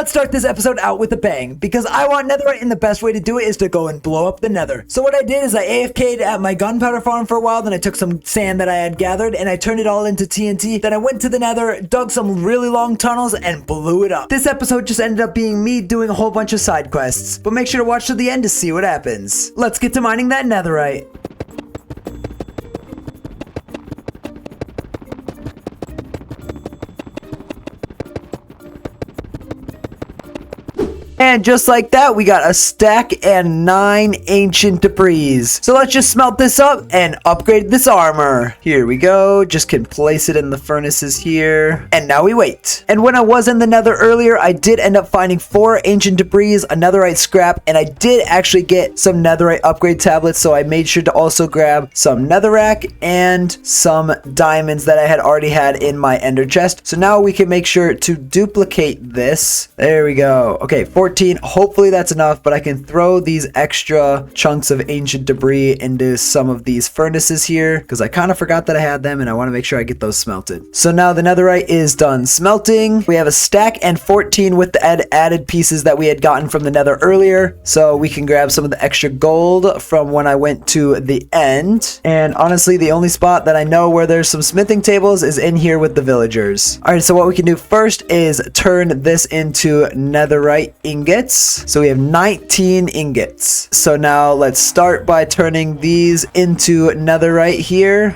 let's start this episode out with a bang, because I want netherite, and the best way to do it is to go and blow up the nether. So what I did is I AFK'd at my gunpowder farm for a while, then I took some sand that I had gathered, and I turned it all into TNT. Then I went to the nether, dug some really long tunnels, and blew it up. This episode just ended up being me doing a whole bunch of side quests, but make sure to watch to the end to see what happens. Let's get to mining that netherite. And just like that, we got a stack and 9 ancient debris. So let's just smelt this up and upgrade this armor. Here we go. Just can place it in the furnaces here. And now we wait. And when I was in the nether earlier, I did end up finding 4 ancient debris, a netherite scrap, and I did actually get some netherite upgrade tablets. So I made sure to also grab some netherrack and some diamonds that I had already had in my ender chest. So now we can make sure to duplicate this. There we go. Okay, 14. Hopefully that's enough, but I can throw these extra chunks of ancient debris into some of these furnaces here because I kind of forgot that I had them and I want to make sure I get those smelted. So now the netherite is done smelting. We have a stack and 14 with the added pieces that we had gotten from the nether earlier. So we can grab some of the extra gold from when I went to the end. And honestly, the only spot that I know where there's some smithing tables is in here with the villagers. All right, so what we can do first is turn this into netherite ingots. So we have 19 ingots. So now let's start by turning these into netherite here.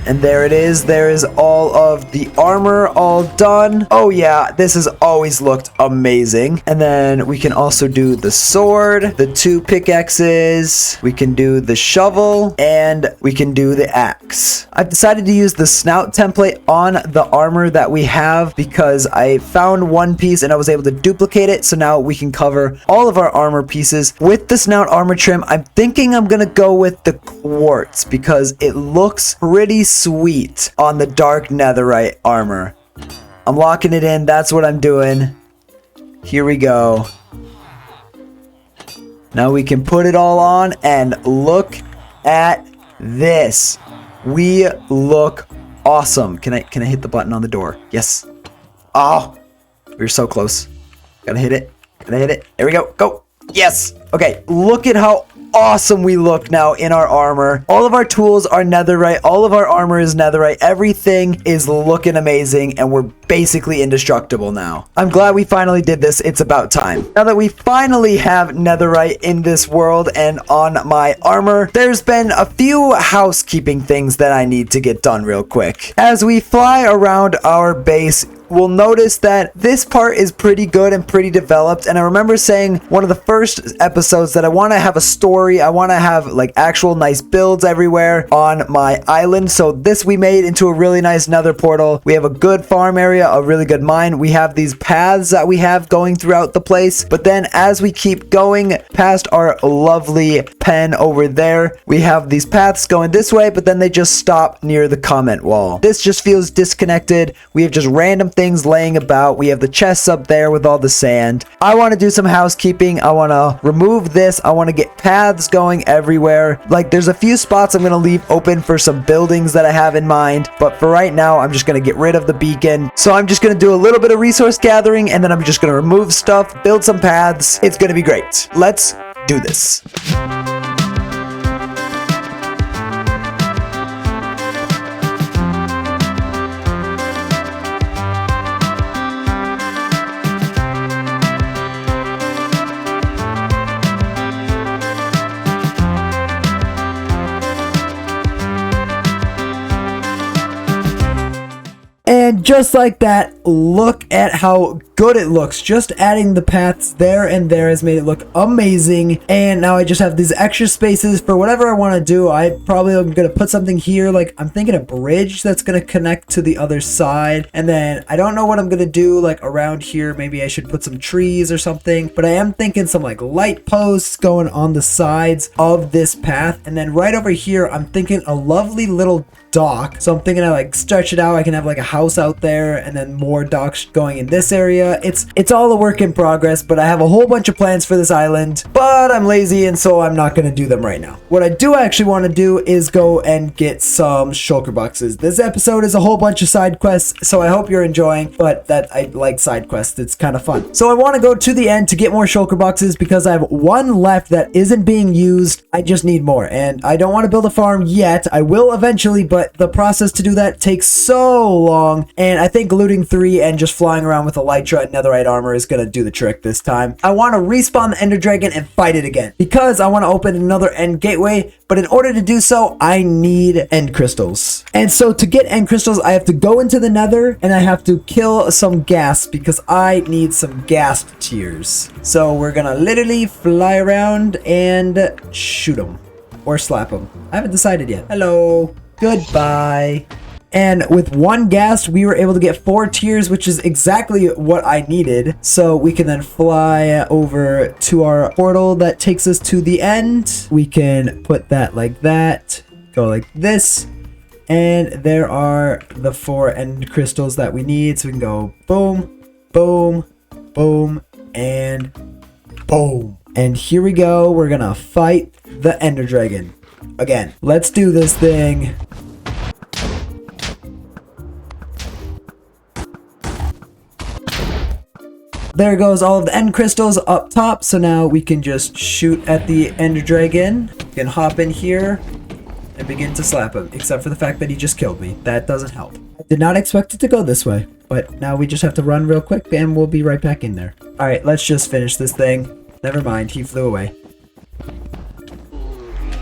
And there it is. There is all of the armor all done. Oh yeah, this has always looked amazing. And then we can also do the sword, the 2 pickaxes, we can do the shovel, and we can do the axe. I've decided to use the snout template on the armor that we have because I found one piece and I was able to duplicate it. So now we can cover all of our armor pieces with the snout armor trim. I'm thinking I'm gonna go with the quartz because it looks pretty sweet on the dark netherite armor. I'm locking it in. That's what I'm doing. Here we go. Now we can put it all on and look at this. We look awesome. Can I hit the button on the door? Yes. Oh, we're so close. Gotta hit it. Gotta hit it. There we go. Go. Yes. Okay. Look at how awesome we look now in our armor. All of our tools are netherite. All of our armor is netherite. Everything is looking amazing and we're basically indestructible now. I'm glad we finally did this. It's about time. Now that we finally have netherite in this world and on my armor, there's been a few housekeeping things that I need to get done real quick. As we fly around our base, we'll notice that this part is pretty good and pretty developed. And I remember saying one of the first episodes that I want to have a story. I want to have like actual nice builds everywhere on my island. So this we made into a really nice nether portal. We have a good farm area, a really good mine. We have these paths that we have going throughout the place. But then as we keep going past our lovely pen over there, we have these paths going this way, but then they just stop near the comment wall. This just feels disconnected. We have just random things laying about. We have the chests up there with all the sand. I want to do some housekeeping. I want to remove this. I want to get paths going everywhere. Like there's a few spots I'm going to leave open for some buildings that I have in mind, but for right now I'm just going to get rid of the beacon. So I'm just going to do a little bit of resource gathering and then I'm just going to remove stuff, build some paths. It's going to be great. Let's do this. And just like that, look at how good it looks. Just adding the paths there and there has made it look amazing. And now I just have these extra spaces for whatever I want to do. I probably am going to put something here, like I'm thinking a bridge that's going to connect to the other side. And then I don't know what I'm going to do like around here. Maybe I should put some trees or something, but I am thinking some like light posts going on the sides of this path. And then right over here, I'm thinking a lovely little dock. So I'm thinking I like stretch it out. I can have like a house out there and then more docks going in this area. It's all a work in progress, but I have a whole bunch of plans for this island, but I'm lazy and so I'm not going to do them right now. What I do actually want to do is go and get some shulker boxes. This episode is a whole bunch of side quests, so I hope you're enjoying, but that I like side quests. It's kind of fun. So I want to go to the end to get more shulker boxes because I have one left that isn't being used. I just need more, and I don't want to build a farm yet. I will eventually, but the process to do that takes so long, and I think looting 3 and just flying around with elytra and netherite armor is going to do the trick this time. I want to respawn the ender dragon and fight it again because I want to open another end gateway, but in order to do so, I need end crystals. And so to get end crystals, I have to go into the nether and I have to kill some ghast because I need some ghast tears. So we're going to literally fly around and shoot them or slap them. I haven't decided yet. Hello. Goodbye. And with one ghast, we were able to get 4 tears, which is exactly what I needed. So we can then fly over to our portal that takes us to the end. We can put that like that, go like this. And there are the 4 end crystals that we need. So we can go boom, boom, boom, and boom. And here we go. We're going to fight the ender dragon. Again, let's do this thing. There goes all of the end crystals up top. So now we can just shoot at the ender dragon. We can hop in here and begin to slap him, except for the fact that he just killed me. That doesn't help. I did not expect it to go this way, but now we just have to run real quick and we'll be right back in there. All right, let's just finish this thing. Never mind, he flew away.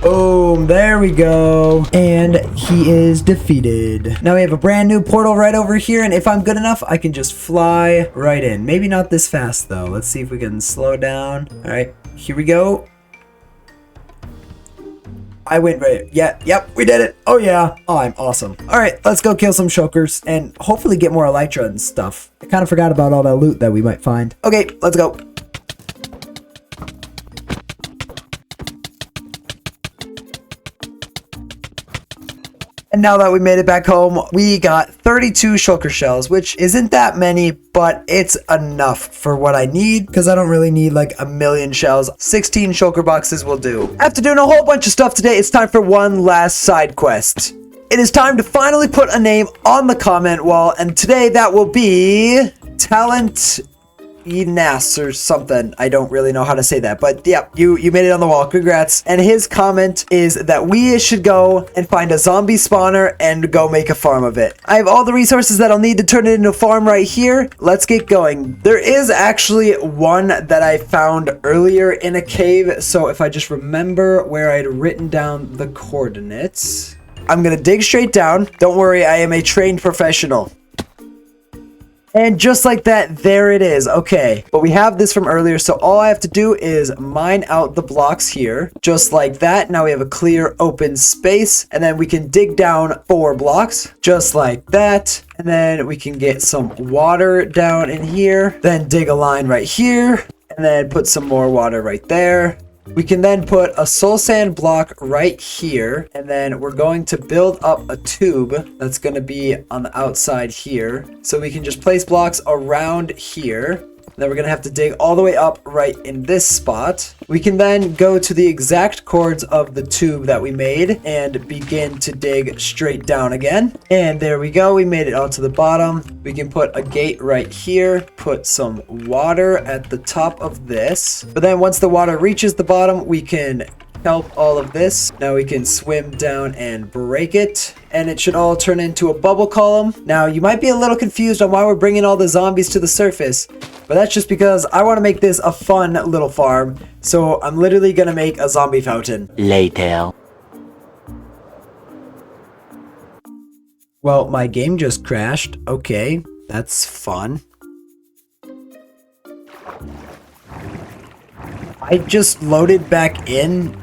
Boom, there we go. And he is defeated. Now we have a brand new portal right over here, and if I'm good enough, I can just fly right in. Maybe not this fast though. Let's see if we can slow down. All right, here we go. I went right. Yeah, yep, we did it. Oh yeah. Oh, I'm awesome. All right, let's go kill some shulkers and hopefully get more elytra and stuff. I kind of forgot about all that loot that we might find. Okay, let's go. And now that we made it back home, we got 32 shulker shells, which isn't that many, but it's enough for what I need because I don't really need like a million shells. 16 shulker boxes will do. After doing a whole bunch of stuff today, it's time for one last side quest. It is time to finally put a name on the comment wall, and today that will be Talent Enas or something. I don't really know how to say that, but yeah, you made it on the wall. Congrats. And his comment is that we should go and find a zombie spawner and go make a farm of it. I have all the resources that I'll need to turn it into a farm right here. Let's get going. There is actually one that I found earlier in a cave, so if I just remember where I'd written down the coordinates, I'm gonna dig straight down. Don't worry, I am a trained professional. And just like that, there it is. Okay, but we have this from earlier, so all I have to do is mine out the blocks here, just like that. Now we have a clear open space, and then we can dig down 4 blocks, just like that. And then we can get some water down in here, then dig a line right here, and then put some more water right there. We can then put a soul sand block right here, and then we're going to build up a tube that's going to be on the outside here. So we can just place blocks around here. Then we're going to have to dig all the way up right in this spot. We can then go to the exact chords of the tube that we made and begin to dig straight down again. And there we go. We made it out to the bottom. We can put a gate right here, put some water at the top of this. But then once the water reaches the bottom, we can help all of this. Now we can swim down and break it, and it should all turn into a bubble column. Now you might be a little confused on why we're bringing all the zombies to the surface, but that's just because I want to make this a fun little farm. So I'm literally gonna make a zombie fountain. Later. Well, my game just crashed. Okay, that's fun. I just loaded back in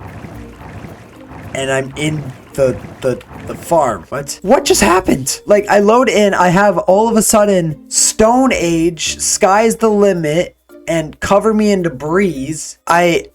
and I'm in the farm. What just happened? Like, I load in, I have all of a sudden Stone Age, sky's the limit, and cover me in debris. It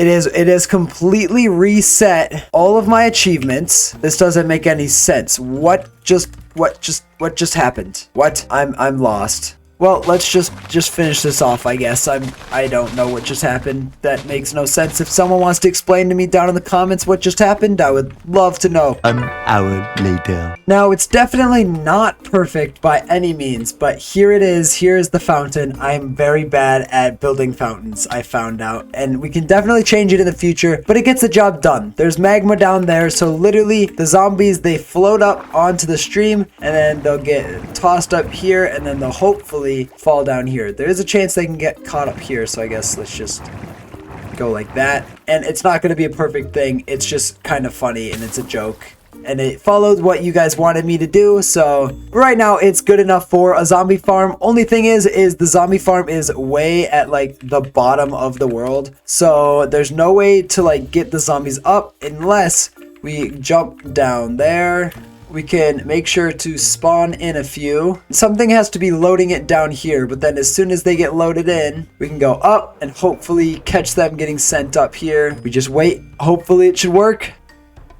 is completely reset all of my achievements. This doesn't make any sense. What just happened? What? I'm lost. Well, let's just finish this off, I guess. I don't know what just happened. That makes no sense. If someone wants to explain to me down in the comments what just happened, I would love to know. An hour later. Now, it's definitely not perfect by any means, but here it is. Here is the fountain. I'm very bad at building fountains, I found out, and we can definitely change it in the future, but it gets the job done. There's magma down there, so literally the zombies, they float up onto the stream, and then they'll get tossed up here, and then they'll hopefully fall down here. There is a chance they can get caught up here, so I guess let's just go like that. And it's not going to be a perfect thing. It's just kind of funny, and it's a joke. And it followed what you guys wanted me to do, so right now it's good enough for a zombie farm. Only thing is the zombie farm is way at like the bottom of the world, so there's no way to like get the zombies up unless we jump down there. We can make sure to spawn in a few. Something has to be loading it down here, but then as soon as they get loaded in, we can go up and hopefully catch them getting sent up here. We just wait. Hopefully it should work.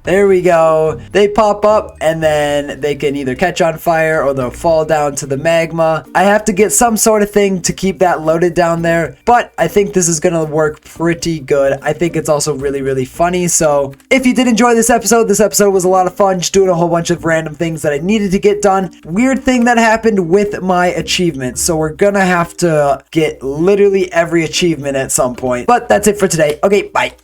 There we go. They pop up and then they can either catch on fire or they'll fall down to the magma. I have to get some sort of thing to keep that loaded down there, but I think this is going to work pretty good. I think it's also really, really funny. So if you did enjoy this episode was a lot of fun, just doing a whole bunch of random things that I needed to get done. Weird thing that happened with my achievements. So we're going to have to get literally every achievement at some point, but that's it for today. Okay, bye.